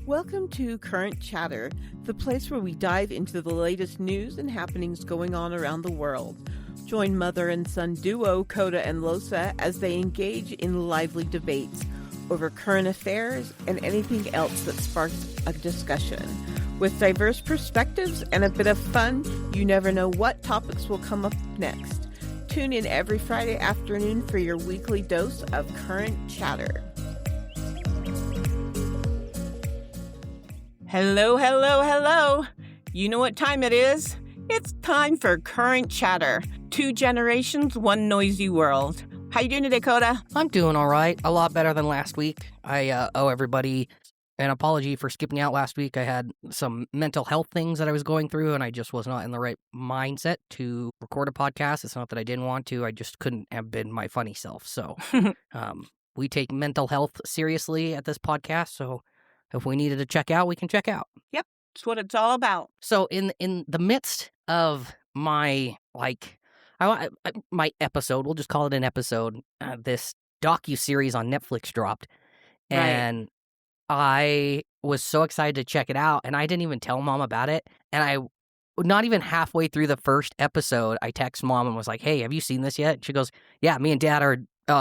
Welcome to Current Chatter, the place where we dive into the latest news and happenings going on around the world. Join mother and son duo Coda and Losa as they engage in lively debates over current affairs and anything else that sparks a discussion. With diverse perspectives and a bit of fun, you never know what topics will come up next. Tune in every Friday afternoon for your weekly dose of Current Chatter. Hello, hello, hello. You know what time it is? It's time for Current Chatter. Two generations, one noisy world. How you doing today, Coda? I'm doing all right. A lot better than last week. I owe everybody an apology for skipping out last week. I had some mental health things that I was going through, and I just was not in the right mindset to record a podcast. It's not that I didn't want to. I just couldn't have been my funny self. So we take mental health seriously at this podcast, so if we needed to check out, we can check out. Yep, that's what it's all about. So in the midst of my, my episode, we'll just call it an episode, this docu-series on Netflix dropped, and I was so excited to check it out, and I didn't even tell Mom about it, and not even halfway through the first episode, I text Mom and was like, hey, have you seen this yet? And she goes, yeah, me and Dad are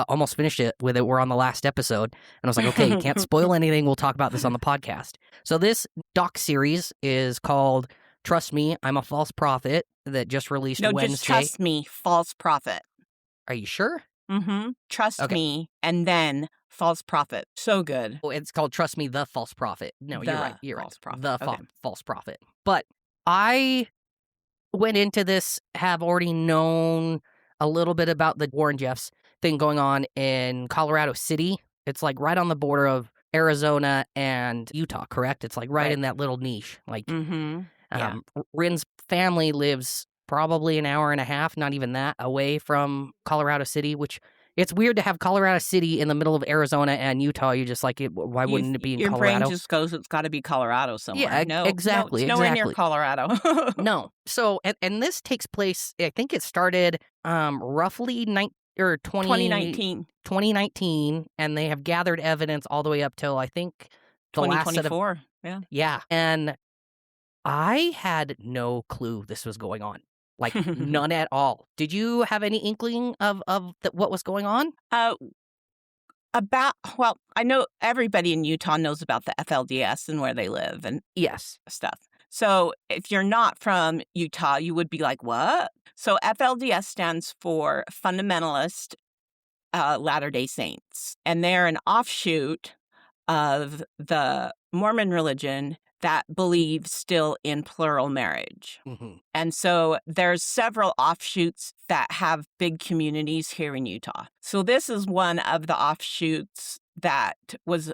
almost finished it with it. We're on the last episode. And I was like, okay, you can't spoil anything. We'll talk about this on the podcast. So this doc series is called Trust Me, I'm a False Prophet, that just released Wednesday. Just Trust Me, False Prophet. Are you sure? Mm-hmm. Trust Me, and then False Prophet. So good. Oh, it's called Trust Me, the False Prophet. No, you're right. You're false right. Prophet. The False Prophet. But I went into this, have already known a little bit about the Warren Jeffs thing going on in Colorado City. It's like right on the border of Arizona and Utah, correct? It's like right in that little niche. Like, Rin's family lives probably an hour and a half, not even that, away from Colorado City, which it's weird to have Colorado City in the middle of Arizona and Utah. You're just like, why wouldn't it be in Colorado? Your brain just goes, it's got to be Colorado somewhere. Yeah, no, exactly. It's nowhere near Colorado. No. So, and this takes place, I think it started roughly 2019, and they have gathered evidence all the way up till, I think, the 2024. last set of... Yeah. And I had no clue this was going on. Like, none at all. Did you have any inkling of what was going on? I know everybody in Utah knows about the FLDS and where they live and stuff. So if you're not from Utah, you would be like, what? So FLDS stands for Fundamentalist Latter-day Saints. And they're an offshoot of the Mormon religion that believes still in plural marriage. Mm-hmm. And so there's several offshoots that have big communities here in Utah. So this is one of the offshoots that was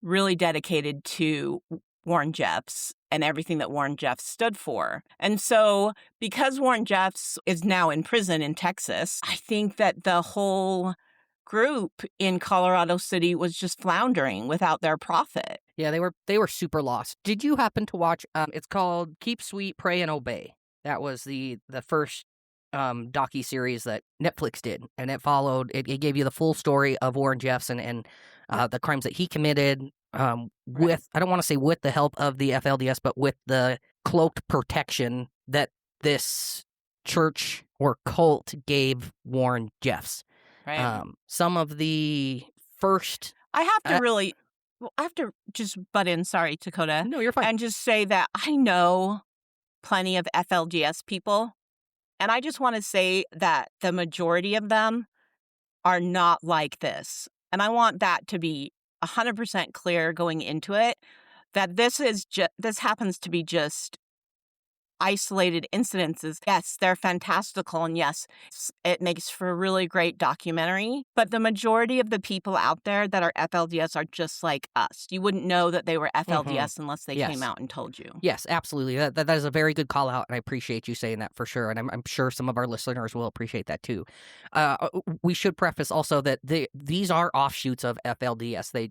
really dedicated to Warren Jeffs and everything that Warren Jeffs stood for. And so because Warren Jeffs is now in prison in Texas, I think that the whole group in Colorado City was just floundering without their prophet. Yeah, they were super lost. Did you happen to watch, it's called Keep Sweet, Pray, and Obey. That was the first docu-series that Netflix did, and it gave you the full story of Warren Jeffs and the crimes that he committed with, I don't want to say with the help of the FLDS, but with the cloaked protection that this church or cult gave Warren Jeffs. Right. Some of the first... I have to just butt in, sorry, Dakota. No, you're fine. And just say that I know plenty of FLDS people, and I just want to say that the majority of them are not like this. And I want that to be 100% clear going into it, that this happens to be just isolated incidences. Yes, they're fantastical, and yes, it makes for a really great documentary, but the majority of the people out there that are FLDS are just like us. You wouldn't know that they were FLDS unless they came out and told you. Yes, absolutely. That is a very good call out, and I appreciate you saying that for sure, and I'm sure some of our listeners will appreciate that too. We should preface also that these are offshoots of FLDS.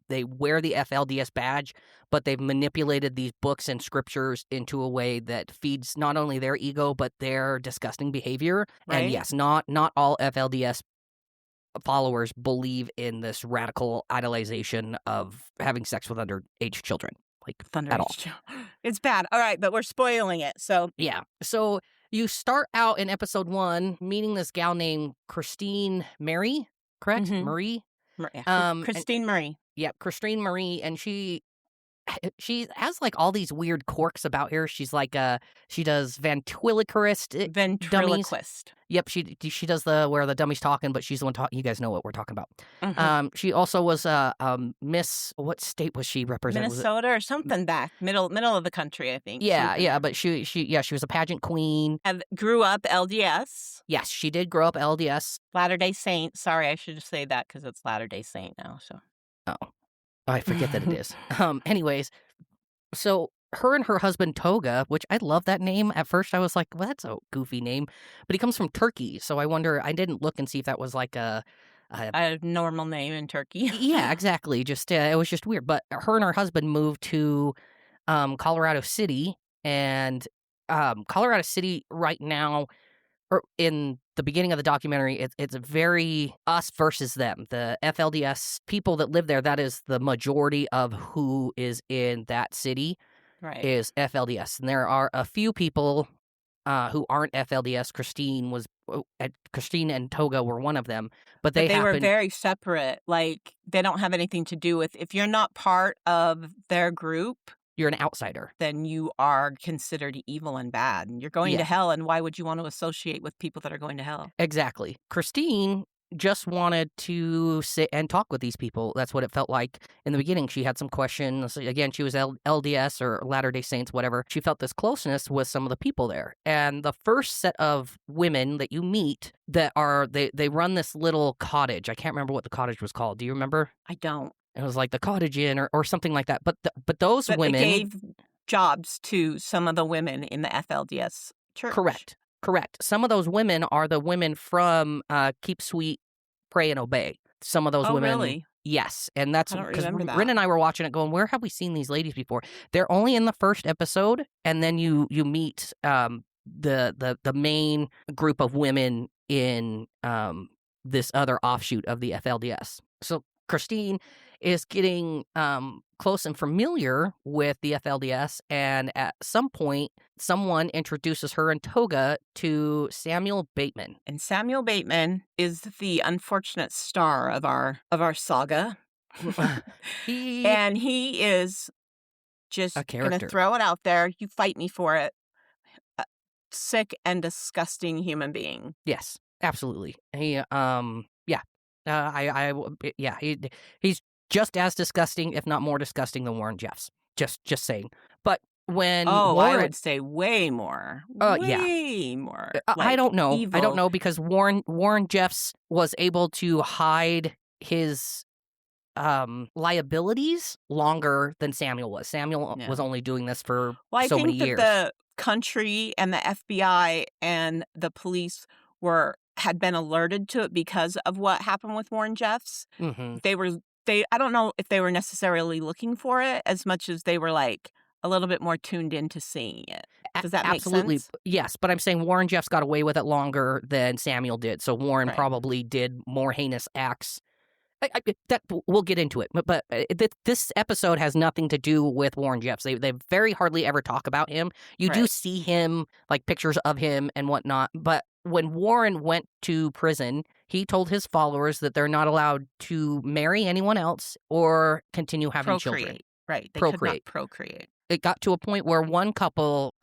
They wear the FLDS badge, but they've manipulated these books and scriptures into a way that feeds not only their ego, but their disgusting behavior. Right. And yes, not all FLDS followers believe in this radical idolization of having sex with underage children, like at all. It's bad. All right, but we're spoiling it. So yeah. So you start out in episode 1 meeting this gal named Christine Mary, correct? Mhm. Marie. Christine Marie. Yeah, Christine Marie, and she has like all these weird quirks about her. She's like she does dummies. Ventriloquist. Yep, she does the where the dummies talking, but she's the one talking. You guys know what we're talking about. She also was Miss. What state was she representing? Minnesota or something back middle of the country, I think. Yeah, but she was a pageant queen. And grew up LDS. Yes, she did grow up LDS. Latter-day Saint. Sorry, I should say that because it's Latter-day Saint now. So. Oh, I forget that it is. Anyways, so her and her husband Toga, which I love that name. At first, I was like, "Well, that's a goofy name," but he comes from Turkey, so I wonder. I didn't look and see if that was like a normal name in Turkey. Yeah, exactly. Just it was just weird. But her and her husband moved to Colorado City, and Colorado City right now, or in the beginning of the documentary, it's very us versus them. The FLDS people that live there, that is the majority of who is in that city, right? Is FLDS. And there are a few people who aren't FLDS. Christine and Toga were one of them, but they were very separate. Like, they don't have anything to do with, if you're not part of their group, you're an outsider. Then you are considered evil and bad, and you're going to hell, and why would you want to associate with people that are going to hell? Exactly. Christine just wanted to sit and talk with these people. That's what it felt like in the beginning. She had some questions. Again, she was LDS or Latter-day Saints, whatever. She felt this closeness with some of the people there. And the first set of women that you meet that are, they run this little cottage. I can't remember what the cottage was called. Do you remember? I don't. It was like the Cottage Inn or something like that. But those women... They gave jobs to some of the women in the FLDS church. Correct. Some of those women are the women from Keep Sweet, Pray and Obey. Some of those women... Really? Yes. And that's because Rin and I were watching it going, where have we seen these ladies before? They're only in the first episode, and then you meet the main group of women in this other offshoot of the FLDS. So Christine is getting close and familiar with the FLDS, and at some point, someone introduces her and Toga to Samuel Bateman. And Samuel Bateman is the unfortunate star of our saga. And he is just going to throw it out there. You fight me for it. A sick and disgusting human being. Yes, absolutely. He he's just as disgusting, if not more disgusting, than Warren Jeffs. Just saying. But when I would say way more. Way more. I don't know. Evil. I don't know, because Warren Jeffs was able to hide his liabilities longer than Samuel was. Samuel was only doing this for so many years. I think that the country and the FBI and the police had been alerted to it because of what happened with Warren Jeffs. Mm-hmm. I don't know if they were necessarily looking for it as much as they were like a little bit more tuned into seeing it. Does that make sense? Yes, but I'm saying Warren Jeffs got away with it longer than Samuel did. So Warren probably did more heinous acts. That we'll get into it, but this episode has nothing to do with Warren Jeffs. They very hardly ever talk about him. You do see him, like pictures of him and whatnot, but when Warren went to prison, he told his followers that they're not allowed to marry anyone else or continue having children. Right. They could not procreate. It got to a point where one couple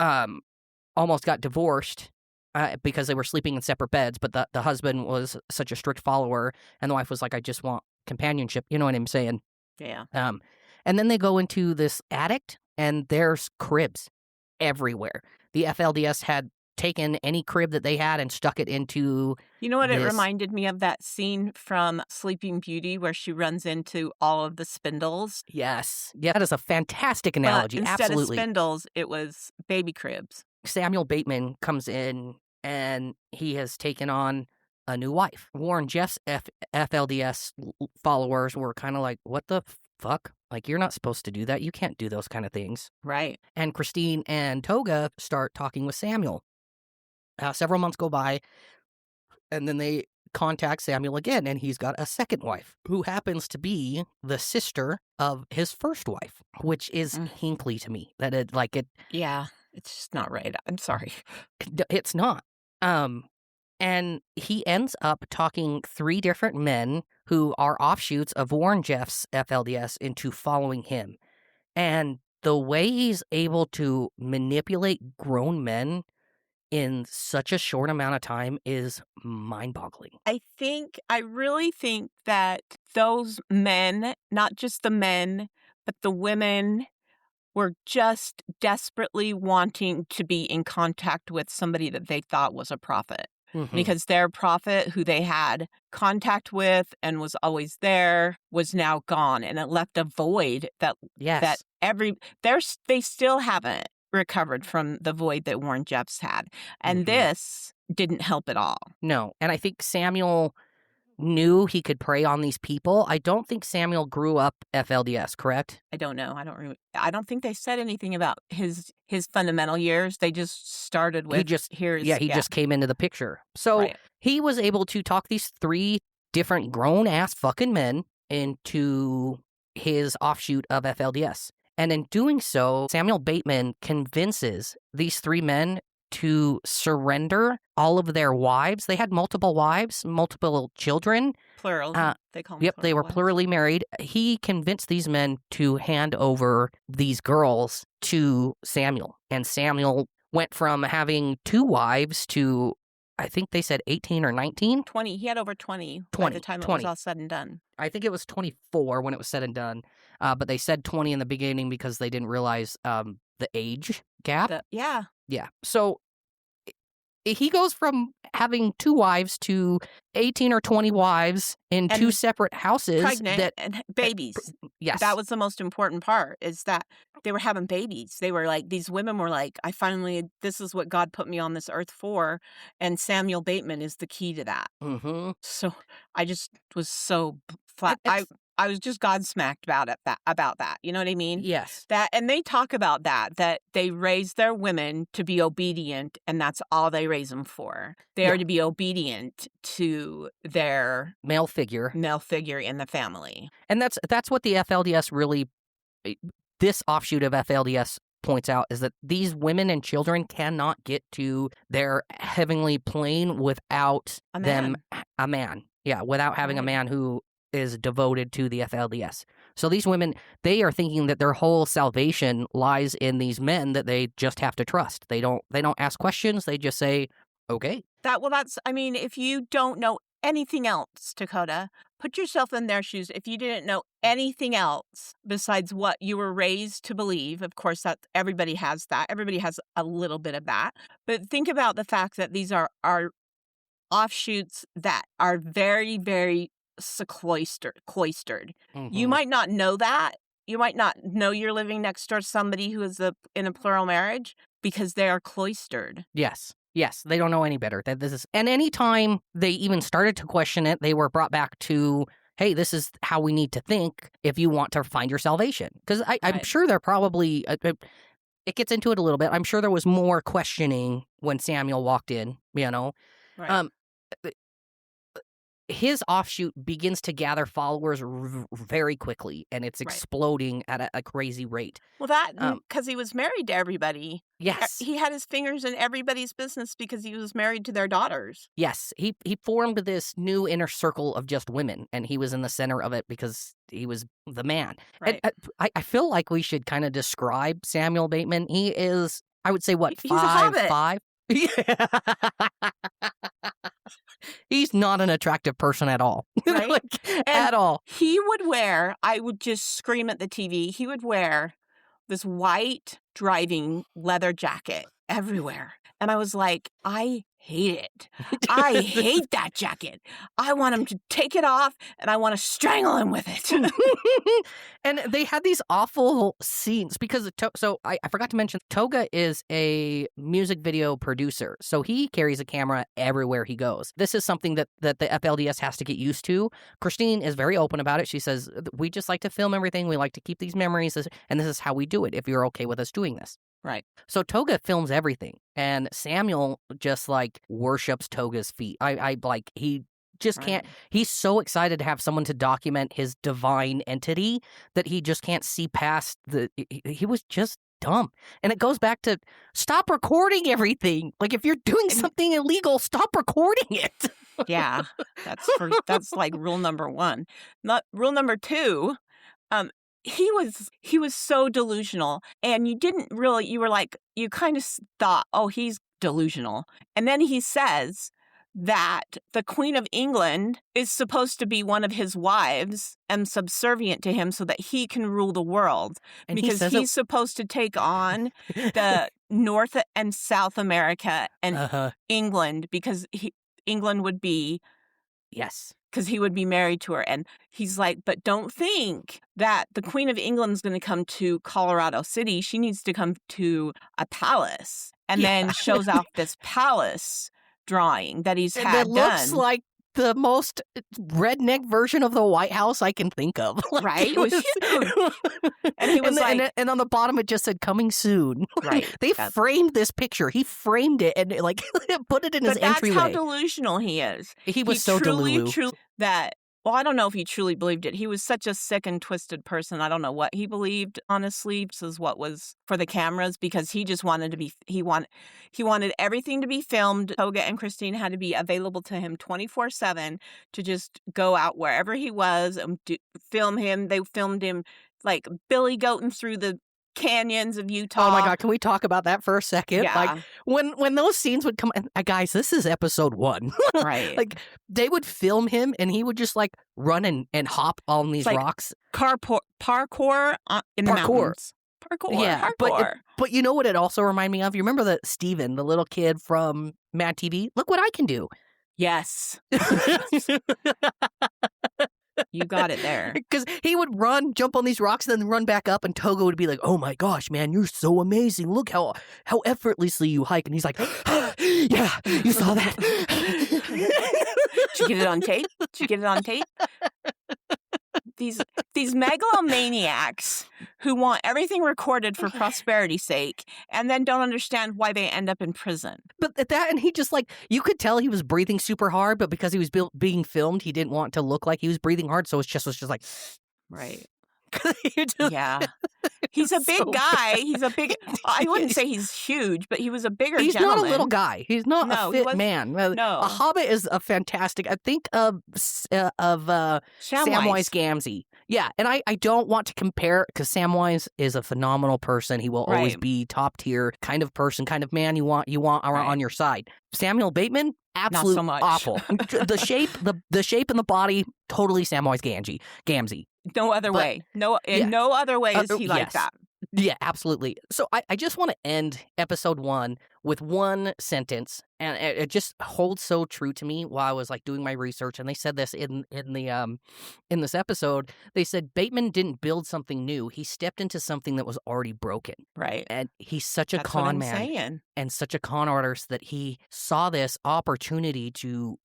almost got divorced because they were sleeping in separate beds, but the husband was such a strict follower, and the wife was like, I just want companionship. You know what I'm saying? Yeah. And then they go into this attic, and there's cribs everywhere. The FLDS had taken any crib that they had and stuck it into... You know what? It reminded me of that scene from Sleeping Beauty where she runs into all of the spindles. Yes. Yeah, that is a fantastic analogy. But instead of spindles, it was baby cribs. Samuel Bateman comes in, and he has taken on a new wife. Warren Jeffs' FLDS followers were kind of like, what the fuck? Like, you're not supposed to do that. You can't do those kind of things. Right. And Christine and Toga start talking with Samuel. Several months go by. And then they contact Samuel again, and he's got a second wife who happens to be the sister of his first wife, which is Hinkley to me. That it Yeah, it's just not right. I'm sorry. it's not. And he ends up talking 3 different men who are offshoots of Warren Jeff's FLDS into following him. And the way he's able to manipulate grown men in such a short amount of time is mind-boggling. I really think that those men, not just the men, but the women, were just desperately wanting to be in contact with somebody that they thought was a prophet. Because their prophet, who they had contact with and was always there, was now gone, and it left a void that they still haven't recovered from the void that Warren Jeffs had, and this didn't help at all. No, and I think Samuel knew he could prey on these people. I don't think Samuel grew up FLDS, correct? I don't know. I don't think they said anything about his fundamental years. They just started with just came into the picture. So he was able to talk these 3 different grown-ass fucking men into his offshoot of FLDS. And in doing so, Samuel Bateman convinces these 3 men to surrender all of their wives. They had multiple wives, multiple children. Plural. They call them Yep, they were plurally married. He convinced these men to hand over these girls to Samuel. And Samuel went from having 2 wives to, I think they said 18 or 19? 20. He had over 20 by the time it was all said and done. I think it was 24 when it was said and done. But they said 20 in the beginning because they didn't realize the age gap. Yeah. So he goes from having 2 wives to 18 or 20 wives in 2 separate houses. Pregnant and babies. Yes. That was the most important part, is that they were having babies. They were like, these women were like, this is what God put me on this earth for. And Samuel Bateman is the key to that. So I just was so flat. I was just godsmacked about that. You know what I mean? Yes. And they talk about that they raise their women to be obedient, and that's all they raise them for. They are to be obedient to their male figure in the family. And that's what the FLDS really, this offshoot of FLDS points out, is that these women and children cannot get to their heavenly plane without a man. Yeah, without having a man who is devoted to the FLDS. So these women, they are thinking that their whole salvation lies in these men that they just have to trust. They don't ask questions. They just say, okay. If you don't know anything else, Dakota, put yourself in their shoes. If you didn't know anything else besides what you were raised to believe, of course, that everybody has that. Everybody has a little bit of that. But think about the fact that these are offshoots that are very, very cloistered. You might not know that. You might not know you're living next door to somebody who is in a plural marriage because they are cloistered. Yes, they don't know any better. And anytime they even started to question it, they were brought back to, hey, this is how we need to think if you want to find your salvation. Because I'm sure they're probably, it gets into it a little bit. I'm sure there was more questioning when Samuel walked in, Right. His offshoot begins to gather followers very quickly, and it's exploding at a crazy rate. Well, that, because he was married to everybody. Yes. He had his fingers in everybody's business because he was married to their daughters. Yes. He formed this new inner circle of just women, and he was in the center of it because he was the man. Right. And I feel like we should kind of describe Samuel Bateman. He is, I would say, he's a hobbit. 5'5"? Yeah. He's not an attractive person at all. Right? At all. He would wear, I would just scream at the TV, he would wear this white driving leather jacket everywhere. And I was like, I hate it. I hate that jacket. I want him to take it off, and I want to strangle him with it. And they had these awful scenes because, I forgot to mention, Toga is a music video producer. So he carries a camera everywhere he goes. This is something that the FLDS has to get used to. Christine is very open about it. She says, we just like to film everything. We like to keep these memories, and this is how we do it if you're okay with us doing this. Right. So Toga films everything, and Samuel just like worships Toga's feet. I like he just can't. Right. He's so excited to have someone to document his divine entity that he just can't see past the. He was just dumb, and it goes back to stop recording everything. Like if you're doing something illegal, stop recording it. Yeah, that's like rule number 1. Not rule number 2. He was so delusional, and you were like, you kind of thought, oh, he's delusional. And then he says that the Queen of England is supposed to be one of his wives and subservient to him so that he can rule the world, And because he's supposed to take on the North and South America and England, because England would be, yes. because he would be married to her. And he's like, but don't think that the Queen of England's going to come to Colorado City. She needs to come to a palace. And then shows off this palace drawing that he's had done. That looks like the most redneck version of the White House I can think of. Like, right? It was huge. And he was and on the bottom it just said "coming soon." Right. They framed this picture. He framed it and like put it in his entryway. That's how delusional he is. He was so delulu. Truly, that. Well, I don't know if he truly believed it. He was such a sick and twisted person. I don't know what he believed, honestly. This is what was for the cameras, because he just wanted to be. He wanted everything to be filmed. Toga and Christine had to be available to him 24/7 to just go out wherever he was and film him. They filmed him like Billy Goating through the canyons of Utah. Oh my God, can we talk about that for a second? Yeah. Like when those scenes would come, and guys, this is episode 1. Right. Like they would film him and he would just like run and hop on these rocks. Parkour in the mountains. Parkour. Yeah, parkour. But you know what it also reminded me of? You remember that Steven, the little kid from Mad TV? Look what I can do. Yes. You got it there. Because he would run, jump on these rocks, and then run back up, and Toga would be like, "Oh my gosh, man, you're so amazing! Look how effortlessly you hike." And he's like, "Yeah, you saw that." Did you get it on tape? Did you get it on tape? These megalomaniacs who want everything recorded for prosperity's sake, and then don't understand why they end up in prison. But at that, and he just like, you could tell he was breathing super hard, but because he was being filmed, he didn't want to look like he was breathing hard, so his chest was just like, right. Yeah. He's a big guy. He's a big, I wouldn't say he's huge, but he was a bigger gentleman. Not a little guy. He's not a fit man. No. A Hobbit is a fantastic, I think of Samwise Gamgee. Yeah, and I don't want to compare, because Samwise is a phenomenal person. He will always be top tier kind of person, kind of man you want on your side. Samuel Bateman, absolute not so much. Awful. The shape and the body, totally Samwise Gamgee. No other way. No other way is he like that. Yeah, absolutely. So I just want to end episode 1 with one sentence, and it just holds so true to me while I was like doing my research. And they said this in this episode. They said Bateman didn't build something new; he stepped into something that was already broken. Right. And he's such a That's con what I'm man saying. and such a con artist that he saw this opportunity to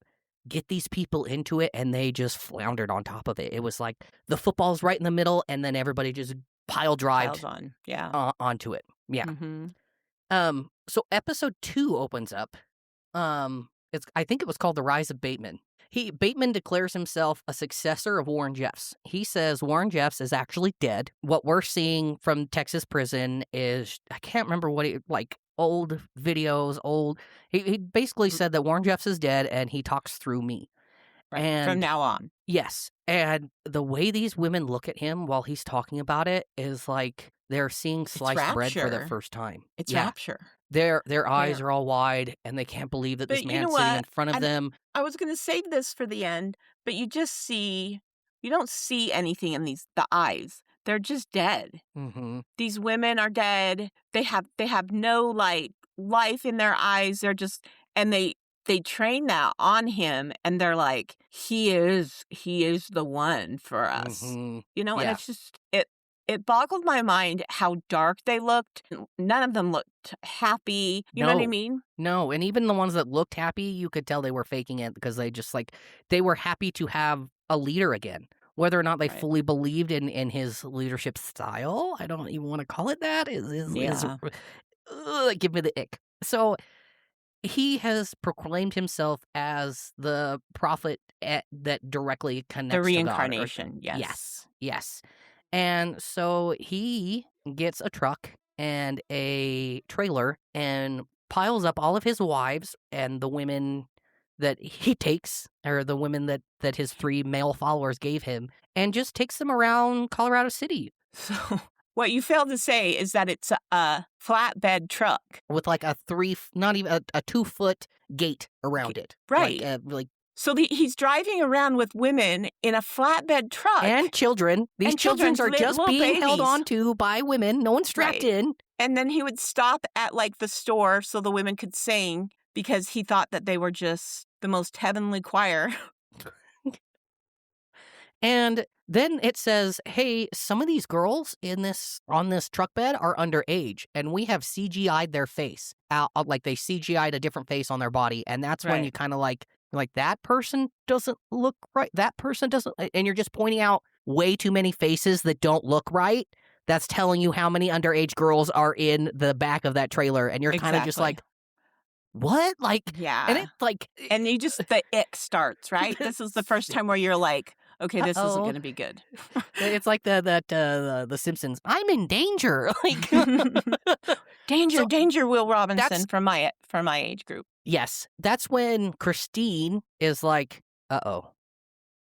get these people into it, and they just floundered on top of it. It was like the football's right in the middle, and then everybody just pile drived onto it. Yeah. Mm-hmm. So episode 2 opens up. I think it was called The Rise of Bateman. Bateman declares himself a successor of Warren Jeffs. He says Warren Jeffs is actually dead. What we're seeing from Texas prison is, I can't remember what old videos, he basically said that Warren Jeffs is dead and he talks through me. Right. And from now on. Yes. And the way these women look at him while he's talking about it is like they're seeing sliced bread for the first time. It's rapture. Their eyes are all wide and they can't believe that this man's sitting in front of them. I was going to save this for the end, but you don't see anything in the eyes. They're just dead. Mm-hmm. These women are dead. They have no like life in their eyes. They're just, and they train that on him, and they're like, he is the one for us. Mm-hmm. And it's just it boggled my mind how dark they looked. None of them looked happy. You know what I mean? No, and even the ones that looked happy, you could tell they were faking it, because they just they were happy to have a leader again. Whether or not they fully believed in his leadership style, I don't even want to call it that. give me the ick. So he has proclaimed himself as the prophet that directly The connects to God. reincarnation, yes. Yes. And so he gets a truck and a trailer and piles up all of his wives and the women that he takes, or the women that his 3 male followers gave him, and just takes them around Colorado City So what you failed to say is that it's a flatbed truck. with like a 3, not even a 2-foot gate around it. Right. Like So he's driving around with women in a flatbed truck. and children. These And children children's are just little being held babies. on to by women. No one's strapped Right. in. And then he would stop at like the store so the women could sing because he thought that they were just the most heavenly choir. And then it says, hey, some of these girls on this truck bed are underage, and we have CGI'd their face out, like they CGI'd a different face on their body, and that's when Right. you kind of like that person doesn't look right. That person doesn't, and you're just pointing out way too many faces that don't look right. That's telling you how many underage girls are in the back of that trailer, and you're kind of just like, what? Like, Yeah. and it's like, And you just, the ick starts, right? This is the first time where you're like, okay, this isn't Uh-oh. going to be good. It's like the Simpsons. I'm in danger. Like, Danger, So, danger, Will Robinson that's- from my age group. yes, that's when Christine is like, uh-oh,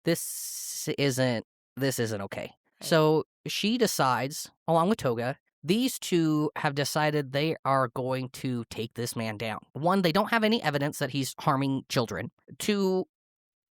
this isn't okay. So she decides, along with Toga, these two have decided they are going to take this man down. 1, they don't have any evidence that he's harming children. 2,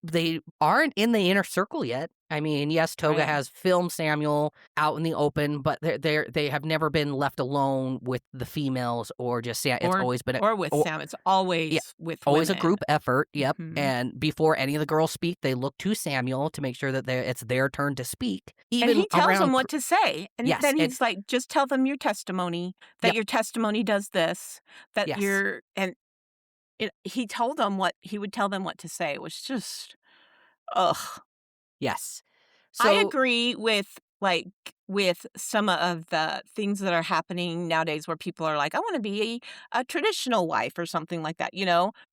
they aren't in the inner circle yet. I mean, yes, Toga Right. has filmed Samuel out in the open, but they have never been left alone with the females or just Sam. It's always been or with Sam. It's always with always a women. group effort. Yep. Mhm. And before any of the girls speak, they look to Samuel to make sure that it's their turn to speak. Even And he tells around them what to say. And Yes, then and- he's like, just tell them your testimony, that Yep. your testimony does this, that Yes. you're, and he told them he would tell them what to say. It was just, ugh. Yes. I So agree with some of the things that are happening nowadays where people are like, I want to be a traditional wife or something like that,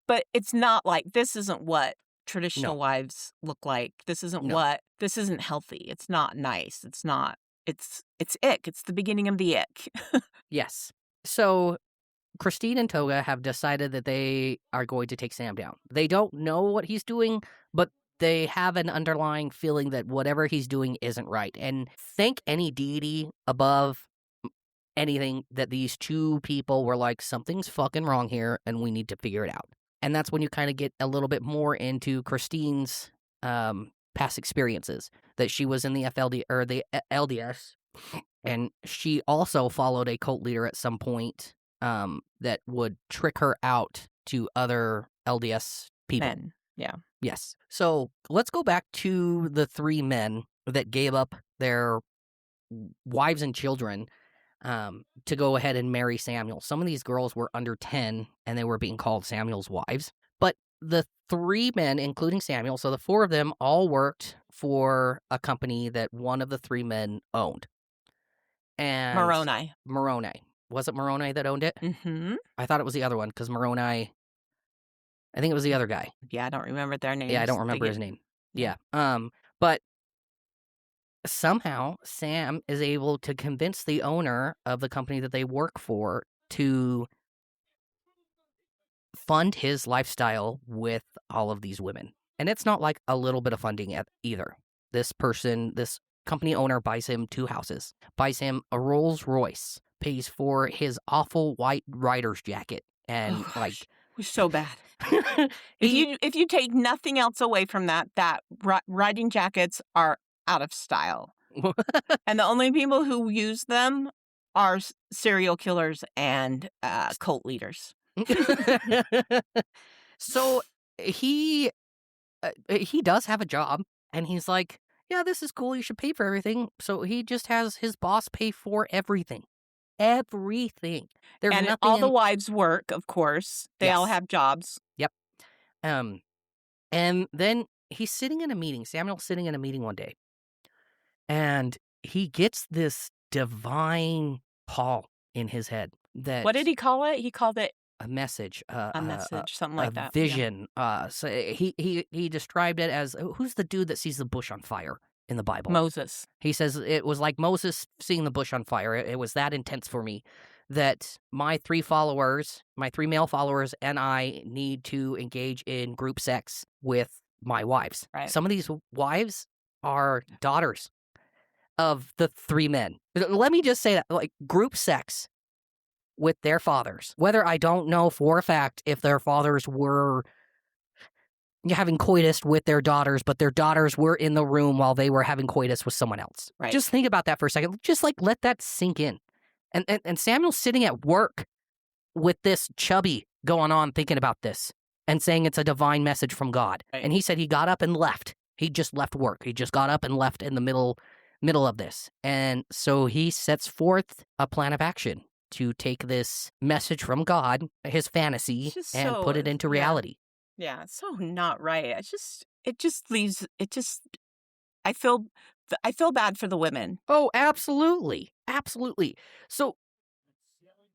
but it's not like, this isn't what traditional wives look like. This isn't this isn't healthy. It's not nice. It's not, it's ick. It's the beginning of the ick. yes. So Christine and Toga have decided that they are going to take Sam down. They don't know what he's doing, but they have an underlying feeling that whatever he's doing isn't right. And thank any deity above anything that these 2 people were like, something's fucking wrong here and we need to figure it out. And that's when you kind of get a little bit more into Christine's past experiences, that she was in the LDS, and she also followed a cult leader at some point that would trick her out to other LDS people. Men. Yeah. Yes. So let's go back to the 3 men that gave up their wives and children to go ahead and marry Samuel. Some of these girls were under 10 and they were being called Samuel's wives. But the 3 men, including Samuel, so the 4 of them all worked for a company that one of the 3 men owned. And Moroni. Was it Moroni that owned it? Mm-hmm. I thought it was the other one because Moroni, I think it was the other guy. Yeah, I don't remember their names. Yeah, I don't remember his name. Yeah. But somehow Sam is able to convince the owner of the company that they work for to fund his lifestyle with all of these women. And it's not like a little bit of funding either. This company owner buys him 2 houses, buys him a Rolls Royce, pays for his awful white rider's jacket, and it was so bad. If you take nothing else away from that riding jackets are out of style. And the only people who use them are serial killers and cult leaders. So he does have a job, and he's like, yeah, this is cool. You should pay for everything. So he just has his boss pay for everything. Everything. There's and nothing all the wives work, of course. They all have jobs. Yep. And then he's sitting in a meeting. Samuel's sitting in a meeting one day, and he gets this divine call in his head. that What did he call it? He called it a message, a message, something a like that. Yeah. vision. So he described it as who's the dude that sees the bush on fire in the Bible? Moses. He says it was like Moses seeing the bush on fire. It was that intense for me that my three male followers, and I need to engage in group sex with my wives. Right. Some of these wives are daughters of the three men. Let me just say that, like, group sex with their fathers, whether I don't know for a fact if their fathers were having coitus with their daughters, but their daughters were in the room while they were having coitus with someone else. Right. Just think about that for a second. Just like let that sink in. And Samuel's sitting at work with this chubby going on thinking about this and saying it's a divine message from God. Right. And he said he got up and left. He just left work. He just got up and left in the middle of this. And so he sets forth a plan of action to take this message from God, his fantasy, and put it into reality. Yeah, it's so not right. I feel bad for the women. Oh, absolutely. Absolutely. So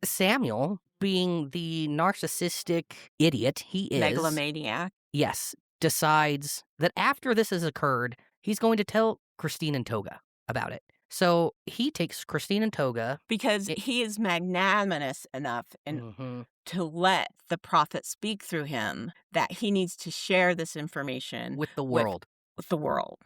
Samuel, being the narcissistic idiot he is, Megalomaniac. yes, decides that after this has occurred, he's going to tell Christine and Toga about it. So he takes Christine and Toga. Because he is magnanimous enough to let the prophet speak through him that he needs to share this information with the world. With the world.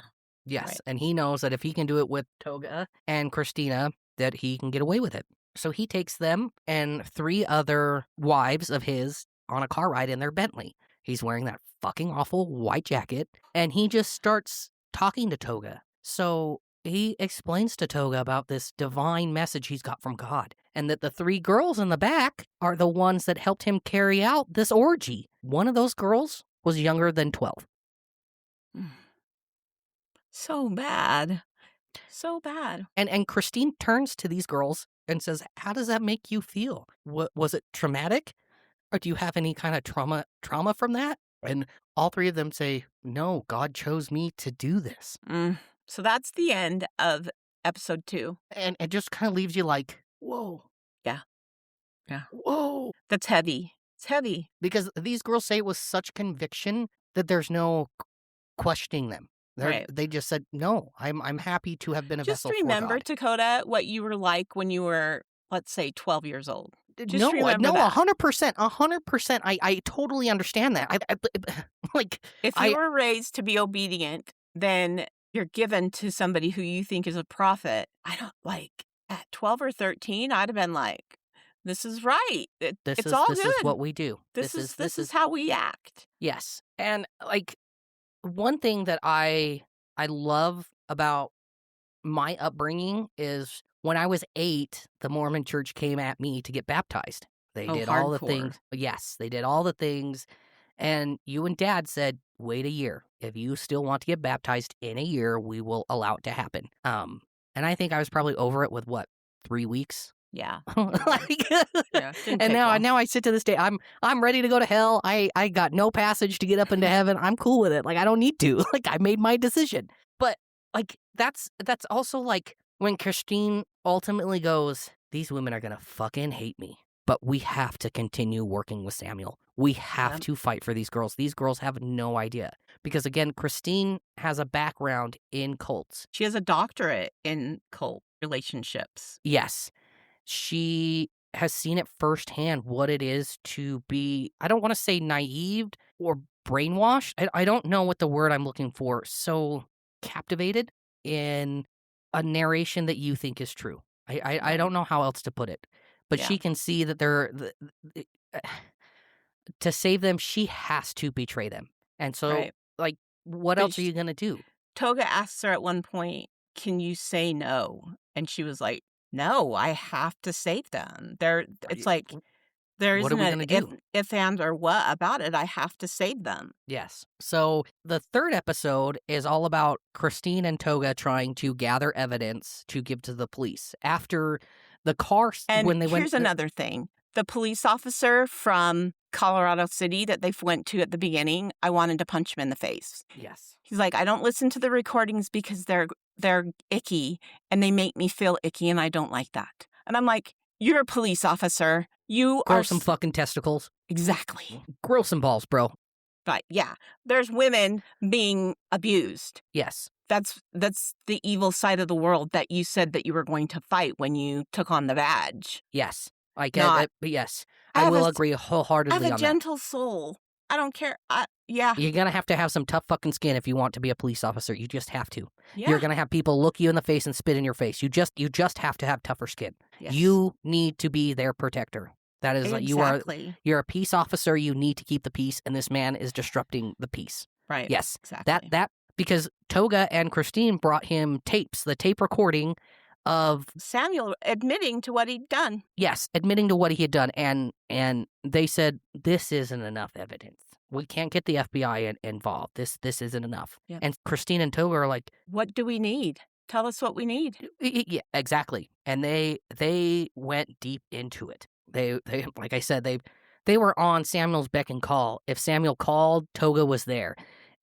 Yes, right. And he knows that if he can do it with Toga and Christina, that he can get away with it. So he takes them and three other wives of his on a car ride in their Bentley. He's wearing that fucking awful white jacket, and he just starts talking to Toga. So he explains to Toga about this divine message he's got from God, and that the three girls in the back are the ones that helped him carry out this orgy. One of those girls was younger than 12. So bad. So bad. And Christine turns to these girls and says, how does that make you feel? Was it traumatic? Or do you have any kind of trauma from that? And all three of them say, no, God chose me to do this. So that's the end of episode 2. And it just kind of leaves you like, whoa. Yeah. Whoa. That's heavy. It's heavy. Because these girls say it with such conviction that there's no questioning them. Right. They just said, no, I'm happy to have been a vessel for God. Just remember, Dakota, what you were like when you were, let's say, 12 years old. Just remember that. 100%. I totally understand that. If you were raised to be obedient, then you're given to somebody who you think is a prophet. I don't at 12 or 13, I'd have been like, this is right. This is what we do. This is how we act. Yes. And one thing that I love about my upbringing is when I was 8, the Mormon church came at me to get baptized. They did all the things. Yes, they did all the things. And you and Dad said, wait a year. If you still want to get baptized in a year, we will allow it to happen. And I think I was probably over it with 3 weeks? Yeah. And now I sit to this day. I'm ready to go to hell. I got no passage to get up into heaven. I'm cool with it. I don't need to. I made my decision. But that's also when Christine ultimately goes, these women are gonna fucking hate me. But we have to continue working with Samuel. We have to fight for these girls. These girls have no idea. Because again, Christine has a background in cults. She has a doctorate in cult relationships. Yes. She has seen it firsthand what it is to be, I don't want to say naive or brainwashed. I don't know what the word I'm looking for. So captivated in a narration that you think is true. I don't know how else to put it. But she can see that to save them, she has to betray them. And so, what else are you going to do? Toga asks her at one point, can you say no? And she was like, no, I have to save them. It's like, there isn't an if, and, or what about it. I have to save them. Yes. So the third episode is all about Christine and Toga trying to gather evidence to give to the police. After the car, here's another thing. The police officer from Colorado City that they went to at the beginning, I wanted to punch him in the face. Yes. He's like, I don't listen to the recordings because they're icky and they make me feel icky and I don't like that. And I'm like, You're a police officer. You Grow are some fucking testicles. exactly. Grow some balls, bro. But yeah, there's women being abused. Yes. That's the evil side of the world that you said that you were going to fight when you took on the badge. Yes. Not, Yes. I I have will a agree I have wholeheartedly a on that. gentle soul. I don't care. Yeah. You're going to have some tough fucking skin if you want to be a police officer. You just have to. Yeah. You're going to have people look you in the face and spit in your face. You just have to have tougher skin. Yes. You need to be their protector. That is exactly. you're a peace officer. You need to keep the peace, and this man is disrupting the peace. Right. Yes. Exactly. That because Toga and Christine brought him tapes, the tape recording of Samuel admitting to what he'd done. Yes, admitting to what he had done, and they said this isn't enough evidence. We can't get the FBI involved. This isn't enough. Yep. And Christine and Toga are like, what do we need? Tell us what we need. Yeah, exactly. And they went deep into it. They like I said, they were on Samuel's beck and call. If Samuel called, Toga was there.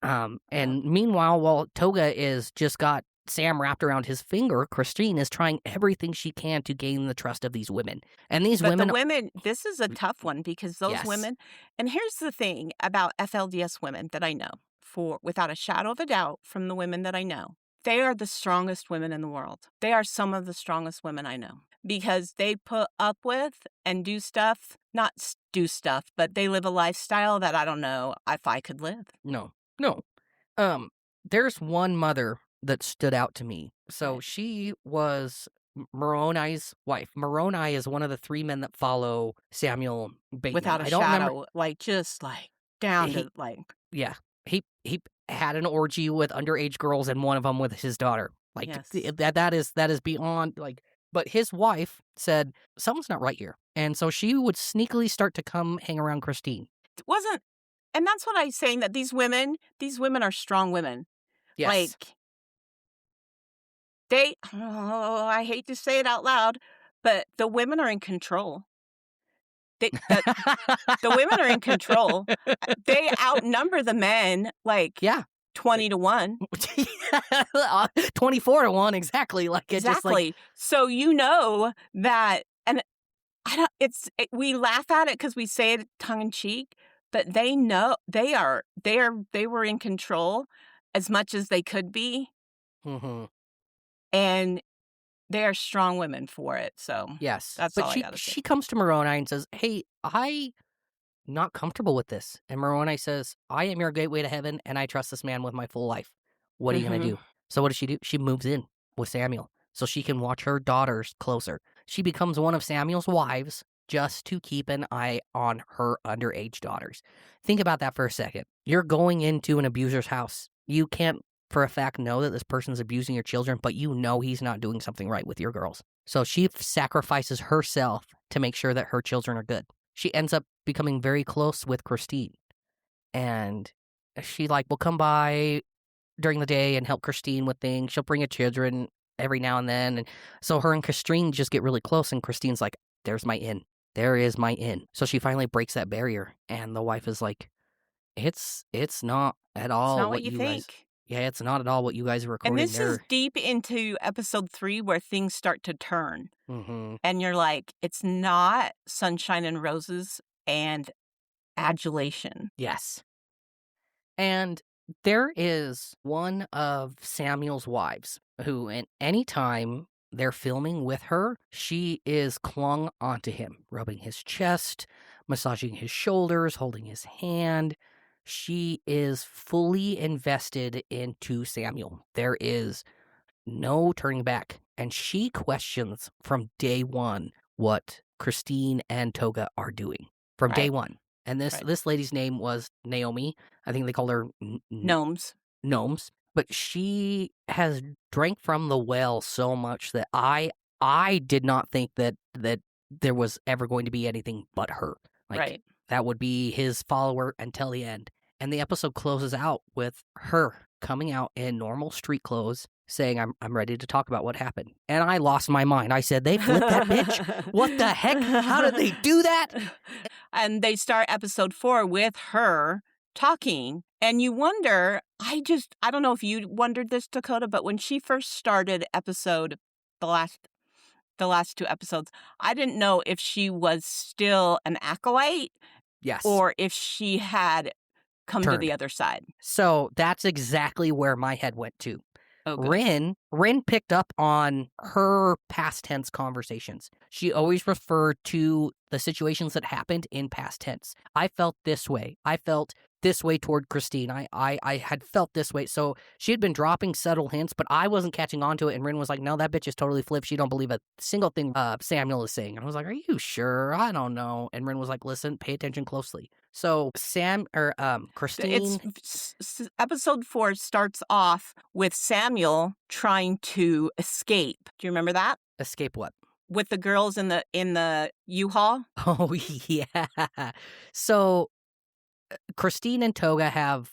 And meanwhile, while Toga is just got Sam wrapped around his finger, Christine is trying everything she can to gain the trust of these women. And these But women, the women, this is a tough one because those Yes. women, and here's the thing about FLDS women that I know, without a shadow of a doubt from the women that I know, they are the strongest women in the world. They are some of the strongest women I know because they put up with and do stuff, not do stuff, but they live a lifestyle that I don't know if I could live. No. There's one mother that stood out to me. So Right. she was Moroni's wife. Moroni is one of the 3 men that follow Samuel Bateman. Without a I don't remember. shadow, just down to Yeah, he had an orgy with underage girls, and one of them with his daughter. Yes. That is beyond But his wife said something's not right here, and so she would sneakily start to come hang around Christine. wasn't, and that's what I'm saying, that these women are strong women. Yes, I hate to say it out loud, but the women are in control. The women are in control. They outnumber the men yeah. 20-1. 24-1, exactly. Exactly. So you know that, and we laugh at it because we say it tongue in cheek, but they know they were in control as much as they could be, and they are strong women for it. So Yes, that's all I gotta say. She comes to Moroni and says, "Hey, I not comfortable with this." And Moroni says, "I am your gateway to heaven, and I trust this man with my full life. What are you going to do?" So what does she do? She moves in with Samuel so she can watch her daughters closer. She becomes one of Samuel's wives just to keep an eye on her underage daughters. Think about that for a second. You're going into an abuser's house. You can't for a fact know that this person's abusing your children, but you know he's not doing something right with your girls. So she sacrifices herself to make sure that her children are good. She ends up becoming very close with Christine. And she will come by during the day and help Christine with things. She'll bring her children every now and then. And so her and Christine just get really close, and Christine's like, there's my in. There is my in. So she finally breaks that barrier, and the wife is like, it's not at all It's not what you think. guys. Yeah, it's not at all what you guys are recording. And this is deep into episode 3 where things start to turn. Mm-hmm. And you're like, it's not sunshine and roses and adulation. Yes. And there is one of Samuel's wives who, at any time they're filming with her, she is clung onto him, rubbing his chest, massaging his shoulders, holding his hand. She is fully invested into Samuel. There is no turning back. And she questions from day one what Christine and Toga are doing. From day one. And this lady's name was Naomi. I think they called her Gnomes. But she has drank from the well so much that I did not think that there was ever going to be anything but her. That would be his follower until the end. And the episode closes out with her coming out in normal street clothes, saying, I'm ready to talk about what happened. And I lost my mind. I said, they flipped that bitch? What the heck? How did they do that? And they start episode 4 with her talking. And you wonder, I don't know if you wondered this, Dakota, but when she first started the last the last 2 episodes. I didn't know if she was still an acolyte Yes. or if she had come to Turned. the other side. So that's exactly where my head went to. Oh, good. Rin picked up on her past tense conversations. She always referred to the situations that happened in past tense. I felt this way. I felt this way toward Christine. I had felt this way. So she had been dropping subtle hints, but I wasn't catching on to it. And Rin was like, no, that bitch is totally flipped. She don't believe a single thing Samuel is saying. And I was like, are you sure? I don't know. And Rin was like, listen, pay attention closely. So Christine... Episode 4 starts off with Samuel trying to escape. Do you remember that? Escape what? With the girls in the U-Haul? Oh, yeah. So Christine and Toga have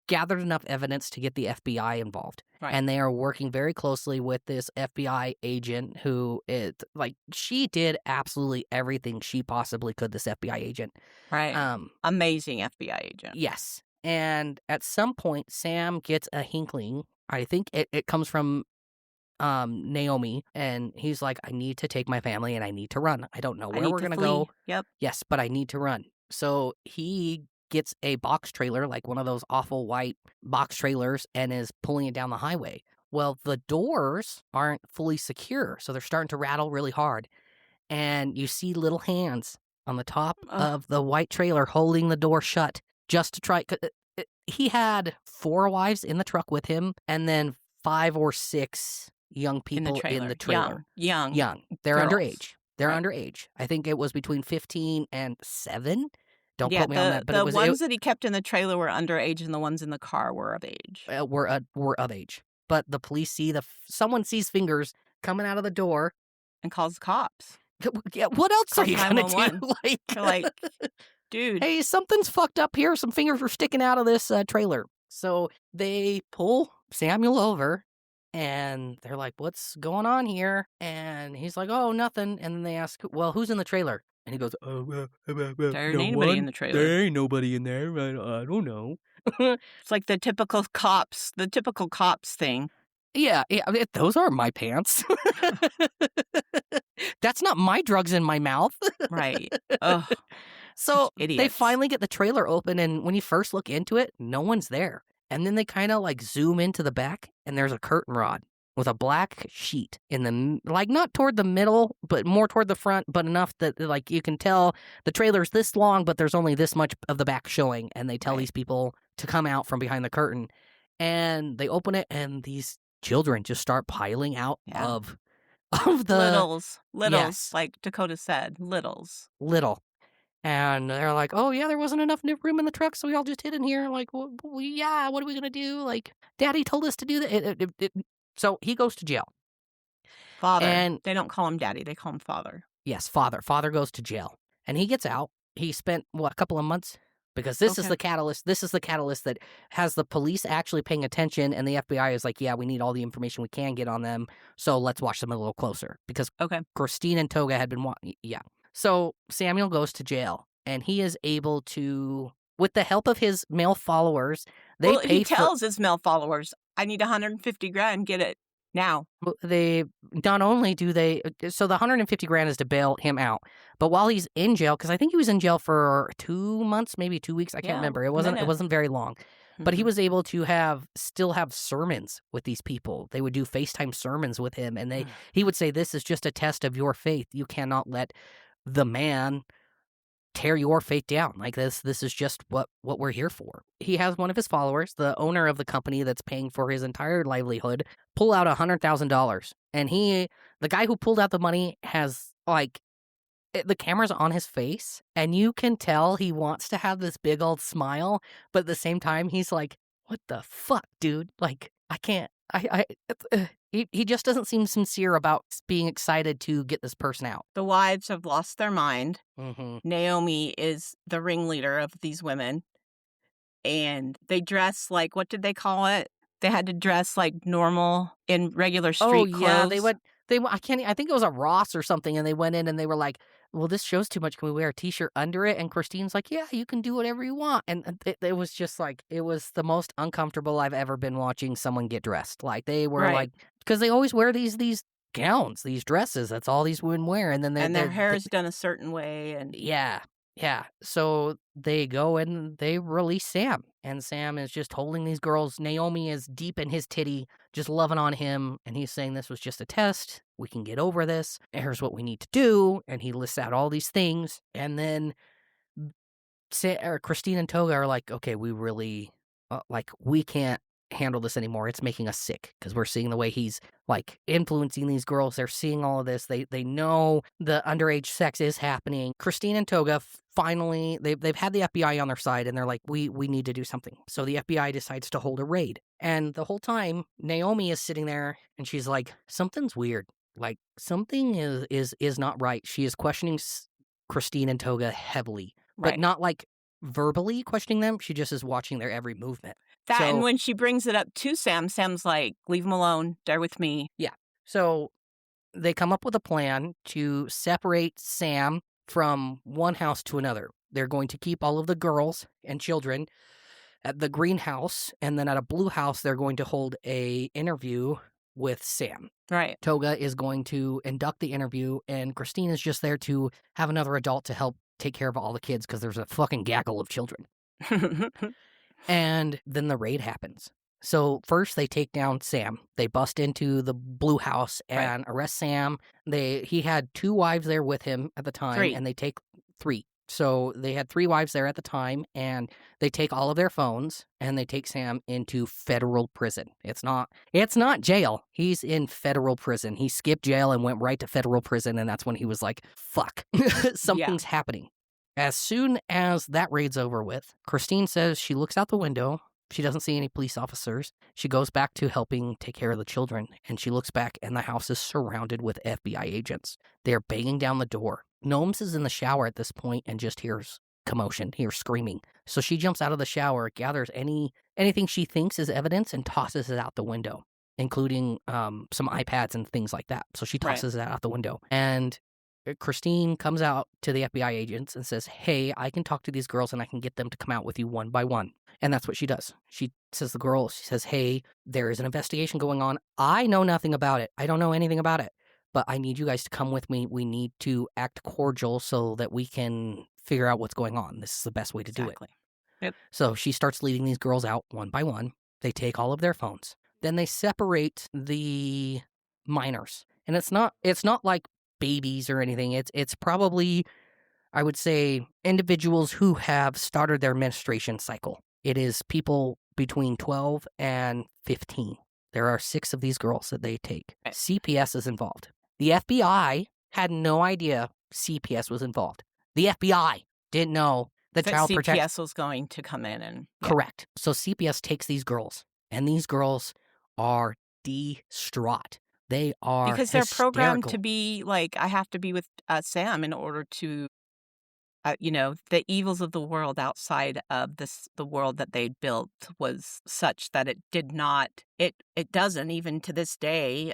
gathered enough evidence to get the FBI involved. Right. And they are working very closely with this FBI agent who is, like, she did absolutely everything she possibly could, this FBI agent. Right. Amazing FBI agent. Yes. And at some point, Sam gets a hinkling. I think it comes from Naomi, and he's like, I need to take my family and I need to run. I don't know where we're going to go. Yep. Yes, but I need to run. So he gets a box trailer, like one of those awful white box trailers, and is pulling it down the highway. Well, the doors aren't fully secure, so they're starting to rattle really hard. And you see little hands on the top of the white trailer holding the door shut just to try. He had 4 wives in the truck with him, and then 5 or 6 young people in the trailer. Young. They're girls. underage. They're Right. underage. I think it was between 15 and 7. Don't Yeah, quote me on that. But the it was ones that he kept in the trailer were underage, and the ones in the car were of age. were of age. But the police see someone sees fingers coming out of the door and calls the cops. Yeah, what else are you gonna do? They're like, dude, hey, something's fucked up here. Some fingers are sticking out of this trailer. So they pull Samuel over, and they're like, what's going on here? And he's like, oh, nothing. And then they ask, well, who's in the trailer? And he goes, there ain't anybody in the trailer. There ain't nobody in there. I don't know. It's like the typical cops thing. Yeah, those aren't my pants. That's not my drugs in my mouth. Right. Ugh. So Idiots. they finally get the trailer open, and when you first look into it, no one's there. And then they kind of like zoom into the back, and there's a curtain rod with a black sheet in the, like, not toward the middle, but more toward the front, but enough that, like, you can tell the trailer's this long, but there's only this much of the back showing. And they tell these people to come out from behind the curtain, and they open it, and these children just start piling out of the littles, yes. Like Dakota said, little. And they're like, oh yeah, there wasn't enough room in the truck, so we all just hid in here. Like, well, yeah, what are we gonna do? Like, Daddy told us to do that. So he goes to jail. Father. And they don't call him Daddy; they call him Father. Yes, Father. Father goes to jail, and he gets out. He spent a couple of months. Because this is the catalyst. This is the catalyst that has the police actually paying attention, and the FBI is like, yeah, we need all the information we can get on them, so let's watch them a little closer. Because Christine and Toga had been So Samuel goes to jail, and he is able to, with the help of his male followers, he tells his male followers, I need $150,000, get it now. They not only do they, so the $150,000 is to bail him out, but while he's in jail, because I think he was in jail for 2 months, maybe 2 weeks, I can't remember. It wasn't very long, but he was able to still have sermons with these people. They would do FaceTime sermons with him, and he would say, "This is just a test of your faith. You cannot let the man tear your faith down. Like this is just what we're here for." He has one of his followers, the owner of the company that's paying for his entire livelihood, pull out $100,000. And the guy who pulled out the money has, like, the camera's on his face, and you can tell he wants to have this big old smile, but at the same time, he's like, what the fuck, dude? Like, I can't, he just doesn't seem sincere about being excited to get this person out. The wives have lost their mind. Mm-hmm. Naomi is the ringleader of these women. And they dress like, what did they call it? They had to dress like normal in regular street clothes. Yeah, I think it was a Ross or something, and they went in and they were like, well, this show's too much. Can we wear a t-shirt under it? And Christine's like, yeah, you can do whatever you want. And it was just like, it was the most uncomfortable I've ever been watching someone get dressed. Like, they were like, because they always wear these gowns, these dresses. That's all these women wear. And then and their hair is done a certain way. And yeah. So they go and they release Sam. And Sam is just holding these girls. Naomi is deep in his titty, just loving on him. And he's saying, this was just a test. We can get over this. Here's what we need to do. And he lists out all these things. And then Christine and Toga are like, okay, we really, we can't handle this anymore. It's making us sick because we're seeing the way he's like influencing these girls. They're seeing all of this. They know the underage sex is happening. Christine and Toga finally, they've had the FBI on their side, and they're like, we need to do something. So the FBI decides to hold a raid. And the whole time, Naomi is sitting there and she's like, something's weird. Like something is not right. She is questioning Christine and Toga heavily. But not like verbally questioning them. She just is watching their every movement. And when she brings it up to Sam, Sam's like, leave him alone. They're with me. Yeah. So they come up with a plan to separate Sam from one house to another. They're going to keep all of the girls and children at the greenhouse. And then at a blue house, they're going to hold a interview with Sam. Right. Toga is going to induct the interview, and Christine is just there to have another adult to help take care of all the kids because there's a fucking gaggle of children. And then the raid happens. So first they take down Sam. They bust into the blue house and arrest Sam. He had 2 wives there with him at the time. 3. And they take 3. So they had 3 wives there at the time, and they take all of their phones and they take Sam into federal prison. It's not jail. He's in federal prison. He skipped jail and went right to federal prison, and that's when he was like, fuck, something's happening. As soon as that raid's over with, Christine says she looks out the window. She doesn't see any police officers. She goes back to helping take care of the children, and she looks back, and the house is surrounded with FBI agents. They're banging down the door. Gnomes is in the shower at this point and just hears commotion, hears screaming. So she jumps out of the shower, gathers anything she thinks is evidence, and tosses it out the window, including some iPads and things like that. So she tosses it out the window. And Christine comes out to the FBI agents and says, hey, I can talk to these girls and I can get them to come out with you one by one. And that's what she does. She says, hey, there is an investigation going on. I know nothing about it. I don't know anything about it. But I need you guys to come with me. We need to act cordial so that we can figure out what's going on. This is the best way to do it. Yep. So she starts leading these girls out one by one. They take all of their phones. Then they separate the minors. And it's not like babies or anything. It's probably, I would say, individuals who have started their menstruation cycle. It is people between 12 and 15. There are 6 of these girls that they take. CPS is involved. The FBI had no idea CPS was involved. The FBI didn't know that Child Protective CPS was going to come in and correct. So CPS takes these girls, and these girls are distraught. They are because they're programmed hysterical. to be like, I have to be with Sam in order to, the evils of the world outside of the world that they built was such that it did not, it doesn't even to this day,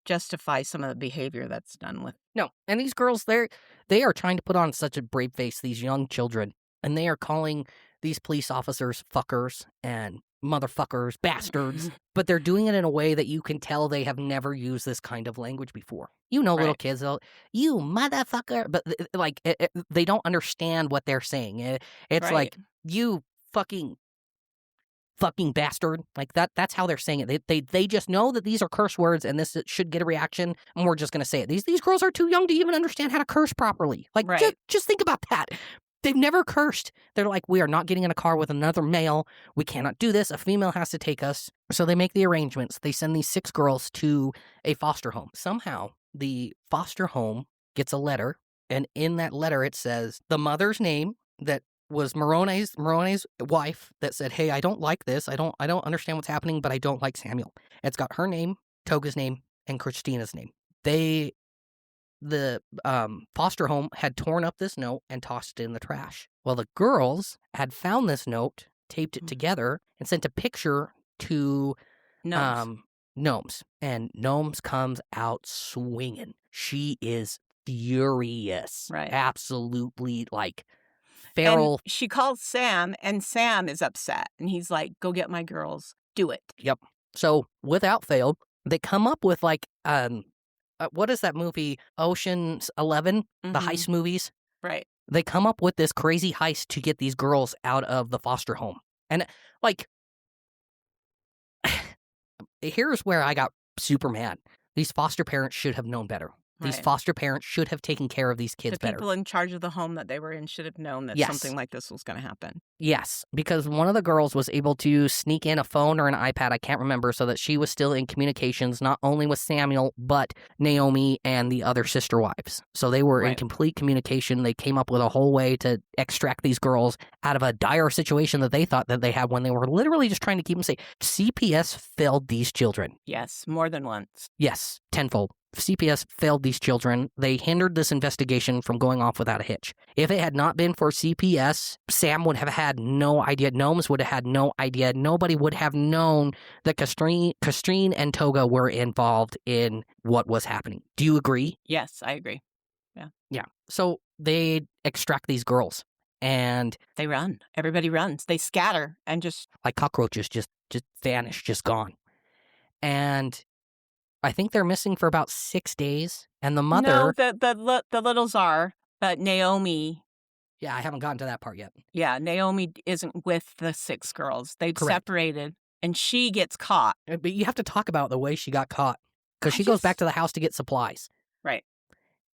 justify some of the behavior that's done with. No, and these girls, they are trying to put on such a brave face, these young children, and they are calling these police officers fuckers and motherfuckers, bastards, but they're doing it in a way that you can tell they have never used this kind of language before. Little kids, you motherfucker, but they don't understand what they're saying. It's like, you fucking bastard. Like that's how they're saying it. They just know that these are curse words and this should get a reaction, and we're just going to say it. These girls are too young to even understand how to curse properly. Like, just think about that. They've never cursed. They're like, we are not getting in a car with another male. We cannot do this. A female has to take us. So they make the arrangements. They send these 6 girls to a foster home. Somehow, the foster home gets a letter, and in that letter it says the mother's name that was Morone's wife that said, hey, I don't like this. I don't understand what's happening, but I don't like Samuel. It's got her name, Toga's name, and Christina's name. The foster home had torn up this note and tossed it in the trash. Well, the girls had found this note, taped it together, and sent a picture to Gnomes. And Gnomes comes out swinging. She is furious. Right. Absolutely, feral. And she calls Sam, and Sam is upset. And he's like, go get my girls. Do it. Yep. So, without fail, they come up with like what is that movie, Ocean's 11, the heist movies? Right. They come up with this crazy heist to get these girls out of the foster home. And like, here's where I got super mad. These foster parents should have known better. These Right. foster parents should have taken care of these kids The better. people in charge of the home that they were in should have known that Yes. something like this was going to happen. Yes, because one of the girls was able to sneak in a phone or an iPad, I can't remember, so that she was still in communications, not only with Samuel, but Naomi and the other sister wives. So they were in Right. complete communication. They came up with a whole way to extract these girls out of a dire situation that they thought that they had when they were literally just trying to keep them safe. CPS failed these children. Yes, more than once. Yes, tenfold. CPS failed these children. They hindered this investigation from going off without a hitch. If it had not been for CPS, Sam would have had no idea. Gnomes would have had no idea. Nobody would have known that Christine and Toga were involved in what was happening. Do you agree? Yes, I agree. Yeah. So they extract these girls and They run. Everybody runs. They scatter and just... like cockroaches, just vanish, just gone. And I think they're missing for about 6 days. And the mother... No, the littles are, but Naomi... Yeah, I haven't gotten to that part yet. Yeah, Naomi isn't with the 6 girls. They've Correct. separated, and she gets caught. But you have to talk about the way she got caught. Because I she goes back just- to the house to get supplies. Right.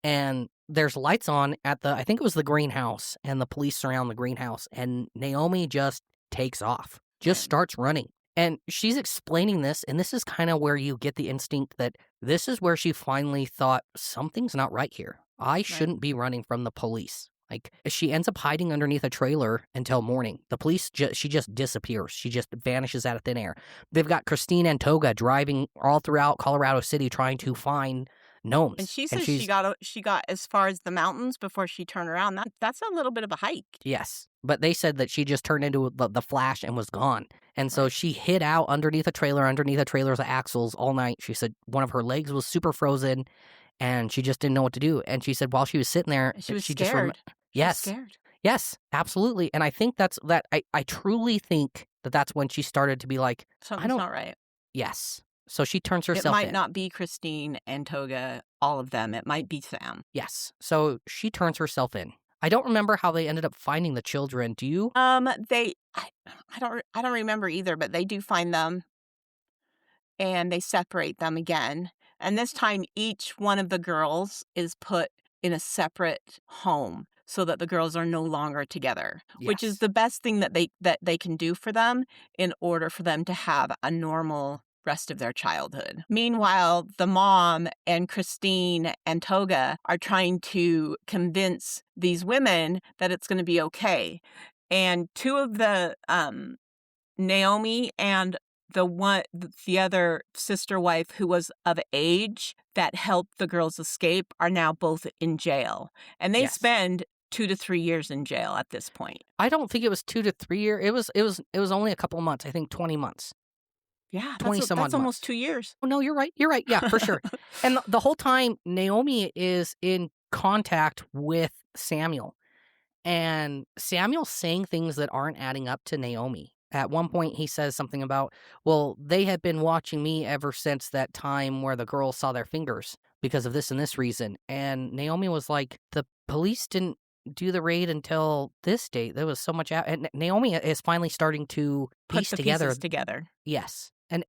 And there's lights on at I think it was the greenhouse, and the police surround the greenhouse, and Naomi just takes off, just Right. starts running. And she's explaining this, and this is kind of where you get the instinct that this is where she finally thought, something's not right here. I shouldn't be running from the police. Like, she ends up hiding underneath a trailer until morning. The police, she just disappears. She just vanishes out of thin air. They've got Christine and Toga driving all throughout Colorado City trying to find gnomes. And she says she got as far as the mountains before she turned around. That's a little bit of a hike. Yes, but they said that she just turned into the Flash and was gone. And so she hid out underneath a trailer's axles all night. She said one of her legs was super frozen, and she just didn't know what to do. And she said while she was sitting there, She was just scared. yes, She was scared. yes, absolutely. And I think I truly think that's when she started to be like, Something's not right. yes. So she turns herself It might in. not be Christine and Toga, all of them. It might be Sam. Yes. So she turns herself in. I don't remember how they ended up finding the children. Do you? I don't remember either, but they do find them and they separate them again. And this time each one of the girls is put in a separate home so that the girls are no longer together, which is Yes. the best thing that they can do for them in order for them to have a normal rest of their childhood. Meanwhile, the mom and Christine and Toga are trying to convince these women that it's going to be okay. And 2 of the Naomi and the other sister wife who was of age that helped the girls escape are now both in jail. And they Yes. spend 2 to 3 years in jail at this point. I don't think it was 2 to 3 years. It was only a couple months. I think 20 months. Yeah, 20 some odd that's months. almost 2 years. Oh, no, you're right. You're right. Yeah, for sure. And the whole time, Naomi is in contact with Samuel. And Samuel's saying things that aren't adding up to Naomi. At one point, he says something about, well, they have been watching me ever since that time where the girls saw their fingers because of this and this reason. And Naomi was like, the police didn't do the raid until this date. There was so much out. And Naomi is finally starting to Put piece the together. pieces together. Yes. And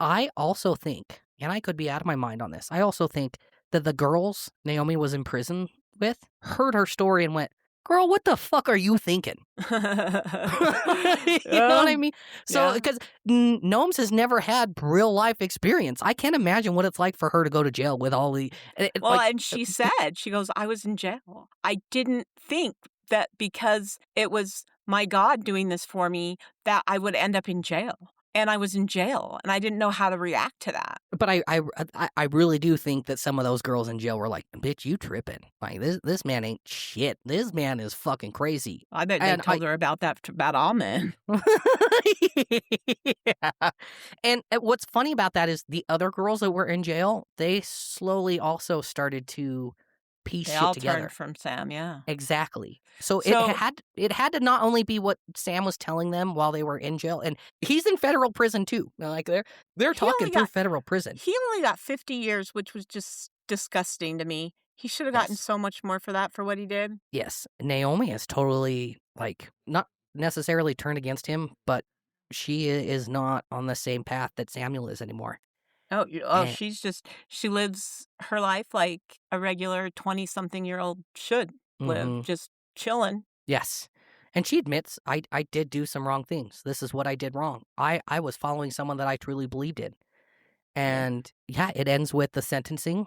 I also think, and I could be out of my mind on this, I also think that the girls Naomi was in prison with heard her story and went, girl, what the fuck are you thinking? You know what I mean? So, Yeah. because Gnomes has never had real life experience. I can't imagine what it's like for her to go to jail with all the. Well, and she said, she goes, I was in jail. I didn't think that because it was my God doing this for me that I would end up in jail. And I was in jail, and I didn't know how to react to that. But I really do think that some of those girls in jail were like, bitch, you tripping. Like, this man ain't shit. This man is fucking crazy. I bet they told her about that about all men. Yeah. And what's funny about that is the other girls that were in jail, they slowly also started to piece They shit all together. turned from Sam, yeah. Exactly. So So it had to not only be what Sam was telling them while they were in jail, and he's in federal prison too. Like they're he talking only through got federal prison. he only got 50 years, which was just disgusting to me. He should have gotten Yes. so much more for that, for what he did. Yes. Naomi has totally like not necessarily turned against him, but she is not on the same path that Samuel is anymore. And She lives her life like a regular 20-something-year-old should live, mhm. just chilling. Yes. And she admits, I did do some wrong things. This is what I did wrong. I was following someone that I truly believed in. Right. And yeah, it ends with the sentencing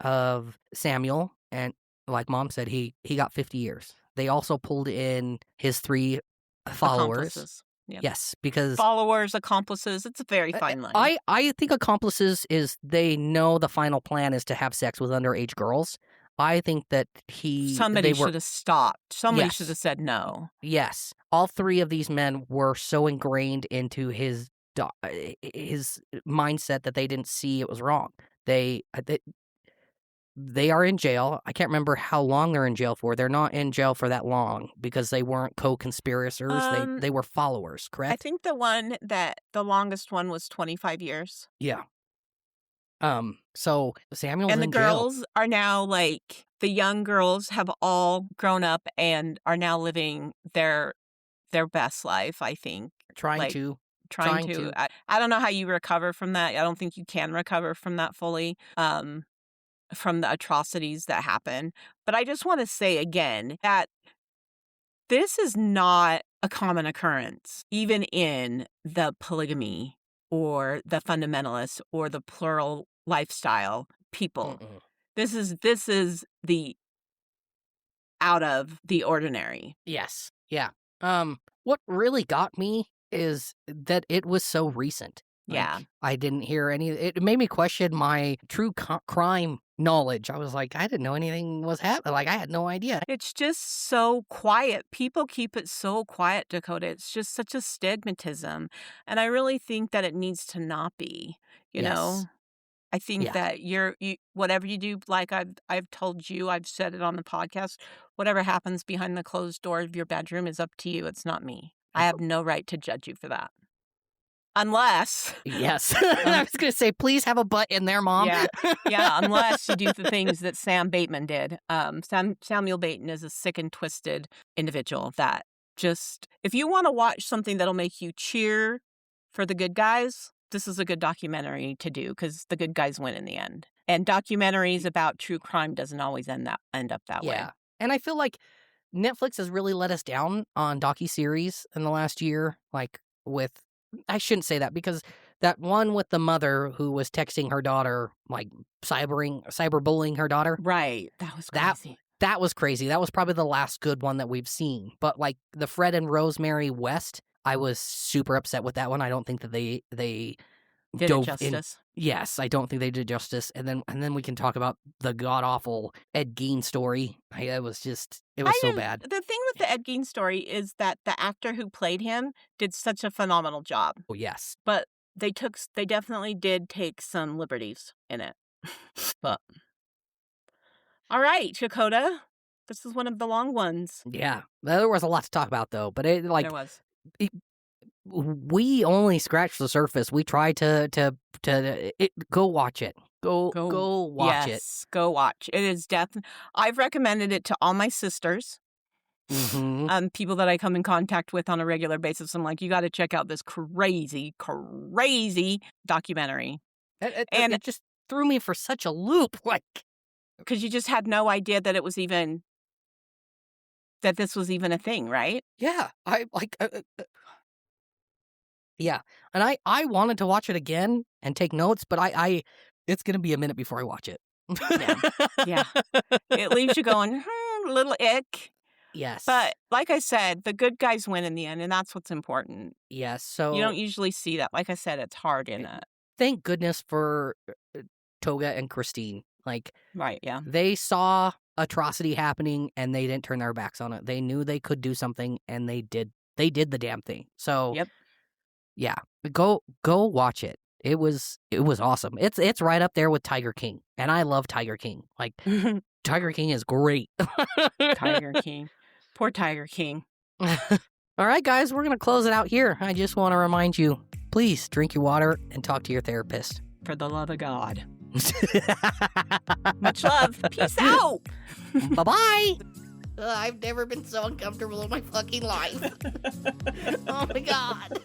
of Samuel. And like Mom said, he got 50 years. They also pulled in his 3 followers. Accomplices. Yeah. Yes, because Followers, accomplices, it's a very fine line. I think accomplices is they know the final plan is to have sex with underage girls. I think that Somebody they were should have stopped. Somebody should yes. have said no. Yes, all 3 of these men were so ingrained into his mindset that they didn't see it was wrong. They are in jail. I can't remember how long they're in jail for. They're not in jail for that long because they weren't co-conspirators. They were followers, I correct? think the longest one was 25 years. Yeah. So Samuel's And the in jail. girls are now the young girls have all grown up and are now living their best life, I think. Trying Like, to. trying to. I don't know how you recover from that. I don't think you can recover from that fully, from the atrocities that happen. But I just want to say again that this is not a common occurrence, even in the polygamy or the fundamentalists or the plural lifestyle people. Mm-mm. This is the out of the ordinary. Yes. Yeah. What really got me is that it was so recent. Yeah. I didn't hear any. It made me question my true crime knowledge. I was like, I didn't know anything was happening. Like, I had no idea. It's just so quiet. People keep it so quiet, Dakota. It's just such a stigmatism. And I really think that it needs to not be, you know? Yes. I think Yeah. that you whatever you do, like I've told you, I've said it on the podcast, whatever happens behind the closed door of your bedroom is up to you. It's not me. I have no right to judge you for that. Unless Yes. I was going to say, please have a butt in there, Mom. Yeah, unless you do the things that Sam Bateman did. Samuel Bateman is a sick and twisted individual that just, if you want to watch something that'll make you cheer for the good guys, this is a good documentary to do because the good guys win in the end. And documentaries about true crime doesn't always end up that way. Yeah. And I feel like Netflix has really let us down on docuseries in the last year. Like with, I shouldn't say that because that one with the mother who was texting her daughter, like cyberbullying her daughter. Right. That was crazy. That was crazy. That was probably the last good one that we've seen. But like the Fred and Rosemary West, I was super upset with that one. I don't think that they did dove it justice. Yes, I don't think they did justice. And then we can talk about the god awful Ed Gein story. It was so bad. The thing with the Ed Gein story is that the actor who played him did such a phenomenal job. Oh yes, but they definitely did take some liberties in it. But all right, Dakota, this is one of the long ones. Yeah, there was a lot to talk about though. But there was. We only scratched the surface. We tried to go watch it. Go watch it. Yes, go watch. It is I've recommended it to all my sisters. Mm-hmm. People that I come in contact with on a regular basis. I'm like, you got to check out this crazy documentary. And it just threw me for such a loop, like because you just had no idea that that this was even a thing, right? Yeah, yeah, and I wanted to watch it again and take notes, but it's gonna be a minute before I watch it. Yeah. It leaves you going, little ick. Yes. But like I said, the good guys win in the end, and that's what's important. Yes, so you don't usually see that. Like I said, it's hard in it. Thank goodness for Toga and Christine. Like, right, yeah. They saw atrocity happening and they didn't turn their backs on it. They knew they could do something and they did the damn thing. So yep. Yeah. Go watch it. It was awesome. It's right up there with Tiger King. And I love Tiger King. Like Tiger King is great. Tiger King. Poor Tiger King. All right, guys, we're going to close it out here. I just want to remind you, please drink your water and talk to your therapist. For the love of God. Much love. Peace out. Bye-bye. I've never been so uncomfortable in my fucking life. Oh, my God.